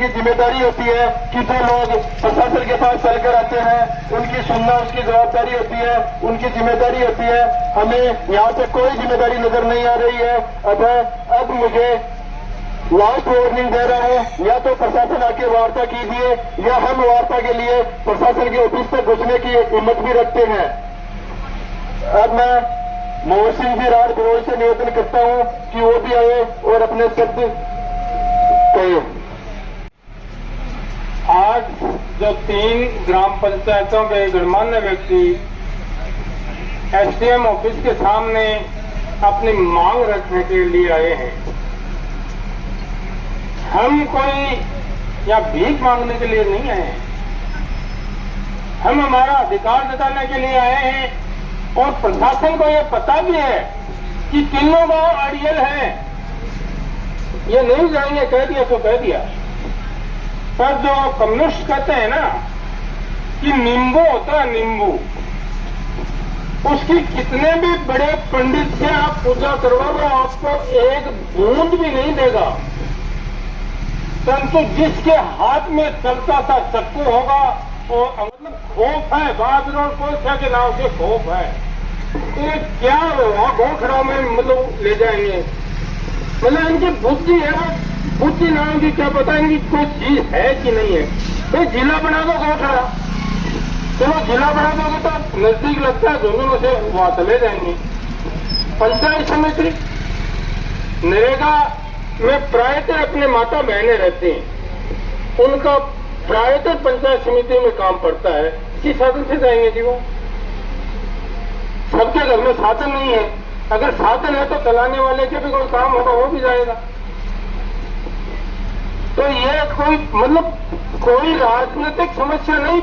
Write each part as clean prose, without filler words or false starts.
की जिम्मेदारी होती है कि जो लोग प्रशासन के पास चलकर आते हैं उनकी सुनना उसकी जवाबदारी होती है, उनकी जिम्मेदारी होती है। हमें यहाँ पे कोई जिम्मेदारी नजर नहीं आ रही है। अब मुझे लास्ट वार्निंग दे रहा हूं, या तो प्रशासन आके वार्ता कीजिए या हम वार्ता के लिए प्रशासन के ऑफिस तक घुसने की हिम्मत भी रखते हैं। अब मैं मोहन सिंह जी राज बरोड़ से निवेदन करता हूं कि वो भी आए और अपने शब्द कहे। आज जो 3 ग्राम पंचायतों के गणमान्य व्यक्ति एसडीएम ऑफिस के सामने अपनी मांग रखने के लिए आए हैं, हम कोई या भीख मांगने के लिए नहीं आए हैं। हम हमारा अधिकार जताने के लिए आए हैं और प्रशासन को यह पता भी है कि तीनों गांव अड़ियल हैं। ये नहीं जाएंगे, कह दिया तो कह दिया। पर जो कम्युनिस्ट कहते हैं ना कि नींबू होता है, नींबू, उसकी कितने भी बड़े पंडित से आप पूजा करवा लो, आपको एक बूंद भी नहीं देगा। परंतु जिसके हाथ में चलता था चक्कू होगा, और मतलब खौफ है, बाबरों को के नाम से खौफ है। तो ये क्या होगा, गोखड़ा में मतलब ले जाएंगे, मतलब इनकी बुद्धि है, बुद्धि नाम की क्या पता इनकी कोई चीज है कि नहीं है। तो जिला बना दो गोखड़ा, चलो जिला बना दोगे तो नजदीक लगता है, दोनों में से वहां चले जाएंगे। पंचायत समिति नरेगा में प्रायतः अपने माता बहनें रहते हैं, उनका प्रायतः पंचायत समिति में काम पड़ता है। किस साधन से जाएंगे जी वो? सबके घर में साधन नहीं है। अगर साधन है तो चलाने वाले के भी कोई काम होगा, वो भी जाएगा। तो ये कोई मतलब कोई राजनीतिक समस्या नहीं,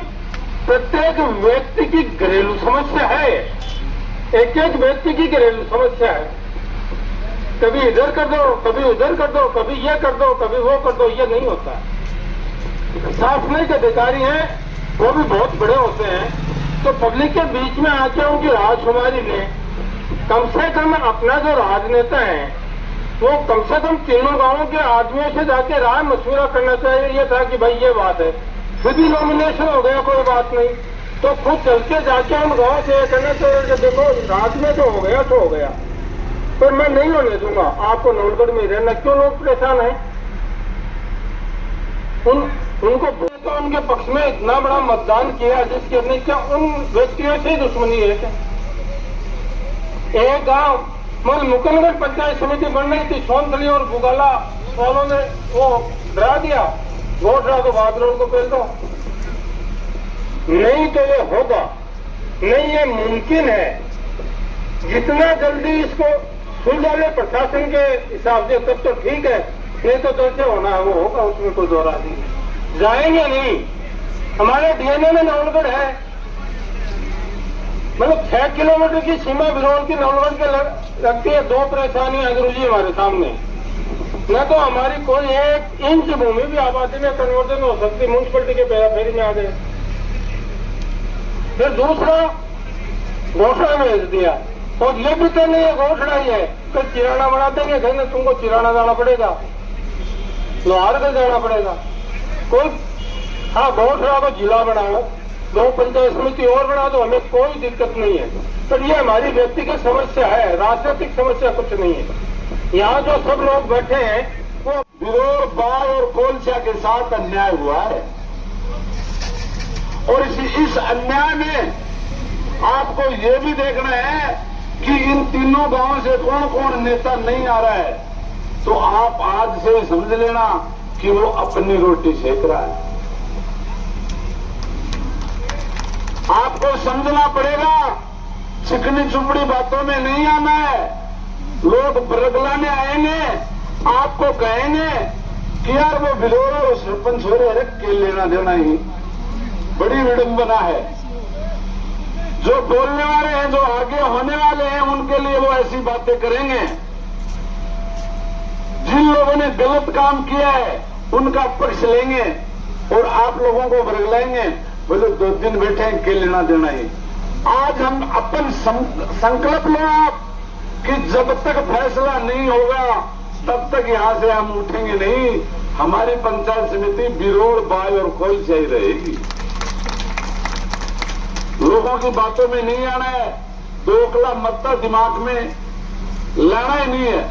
प्रत्येक व्यक्ति की घरेलू समस्या है। एक एक व्यक्ति की घरेलू समस्या है। कभी इधर कर दो, कभी उधर कर दो, कभी ये कर दो, कभी वो कर दो, ये नहीं होता। शासनिक अधिकारी हैं, वो भी बहुत बड़े होते हैं, तो पब्लिक के बीच में आके उनकी राजकुमारी ने कम से कम अपना जो राजनेता है वो कम से कम तीनों गांवों के आदमियों से जाके राय मशवरा करना चाहिए। ये था कि भाई ये बात है, फिर भी नॉमिनेशन हो गया, कोई बात नहीं, तो खुद चल के जाके उन गांव से कहना चाहिए कि देखो रात में तो हो गया तो हो गया, पर मैं नहीं होने दूंगा, आपको नौलगढ़ में रहना। क्यों लोग परेशान हैं? उनको तो उनके पक्ष में इतना बड़ा मतदान किया जिसके नहीं, क्या उन व्यक्तियों से दुश्मनी है क्या? एक गांव मतलब मुकंदगढ़ पंचायत समिति बन रही थी, सोनथली और बुगाला वालों ने वो डरा दिया, वोट रहा तो बादलों को पेल दो। नहीं तो ये होगा नहीं, ये मुमकिन है। जितना जल्दी इसको सुलझा ले प्रशासन के हिसाब से तब तो ठीक है, नहीं तो जैसे होना है वो होगा, उसमें कोई दो राजी नहीं। जाएंगे नहीं। हमारे डीएनए में नौलगढ़ है, मतलब 6 किलोमीटर की सीमा बिरौल की नौलगढ़ के लगती है। 2 परेशानियां गुरु जी हमारे सामने, न तो हमारी कोई 1 इंच भूमि भी आबादी में परिवर्तन हो सकती, म्यूनसिपलिटी के पैराफेरी में आ गए। फिर दूसरा घोषणा भेज दिया, और ये भी तो नहीं है घोषणा ही है, तो चिराना बना देंगे, कहेंगे तुमको चिराना जाना पड़ेगा, लोहारगढ़ जाना पड़ेगा। कोई हाँ घोषणा को जिला बनाओ, 2 पंचायत समिति और बना दो, हमें कोई दिक्कत नहीं है। पर ये हमारी व्यक्तिगत समस्या है, राजनीतिक समस्या कुछ नहीं है। यहाँ जो सब लोग बैठे हैं वो बिरोड़, बाढ़ और कोलछा के साथ अन्याय हुआ है, और इस अन्याय में आपको ये भी देखना है कि इन तीनों गांवों से कौन कौन नेता नहीं आ रहा है। तो आप आज से समझ लेना कि वो अपनी रोटी सेक रहा है। आपको समझना पड़ेगा, चिकनी चुपड़ी बातों में नहीं आना है। लोग बरगलाने आएंगे, आपको कहेंगे कि यार वो बिलोरा और सरपंच हो रहे के लेना देना ही बड़ी विडंबना है। जो बोलने वाले हैं, जो आगे होने वाले हैं, उनके लिए वो ऐसी बातें करेंगे। जिन लोगों ने गलत काम किया है उनका पक्ष लेंगे और आप लोगों को बरगलाएंगे, बोले 2 दिन बैठे के लेना देना ही। आज हम अपन संकल्प लो आप कि जब तक फैसला नहीं होगा तब तक यहां से हम उठेंगे नहीं। हमारी पंचायत समिति बिरोड़, बाय और कोल से ही रहेगी। लोगों की बातों में नहीं आना है, दोखला मत्ता दिमाग में लाना ही नहीं है।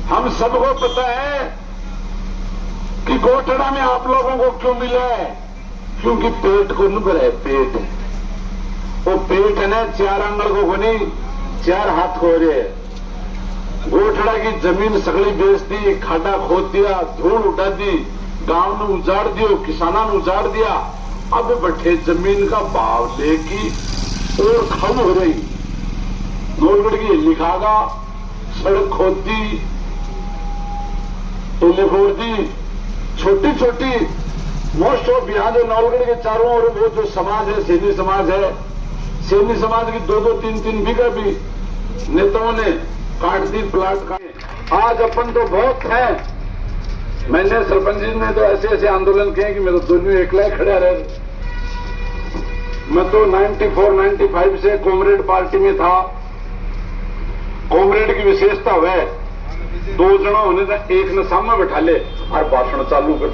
हम सबको पता है कि गोठड़ा में आप लोगों को क्यों मिला है, क्योंकि पेट को न भरा है। पेट वो पेट है ना, 4 आंगल को बनी, 4 हाथ हो रहे हैं। गोठड़ा की जमीन सगली बेच दी, खाडा खोद दिया, धूल उठा दी, गांव ने उजाड़ दियो, किसाना ने उजाड़ दिया। अब बैठे जमीन का भाव लेकी और खम हो रही। नौलगढ़ की लिखागा, सड़क खोद दी, टोले फोड़ दी, छोटी छोटी मोस्ट ऑफ यहां जो नौलगढ़ के चारों ओर वो जो समाज है, सैनी समाज है, सैनी समाज की 2-2, 3-3 बीघा भी नेताओं ने काट दी, प्लाट काटे। आज अपन तो बहुत है, मैंने सरपंच जी ने तो ऐसे ऐसे आंदोलन किए कि मैं तो दोनों एकला ही खड़ा रह। मैं तो 94-95 से कॉमरेड पार्टी में था। कॉमरेड की विशेषता वह 2 जना होने का एक ने सामने बैठा ले और भाषण चालू कर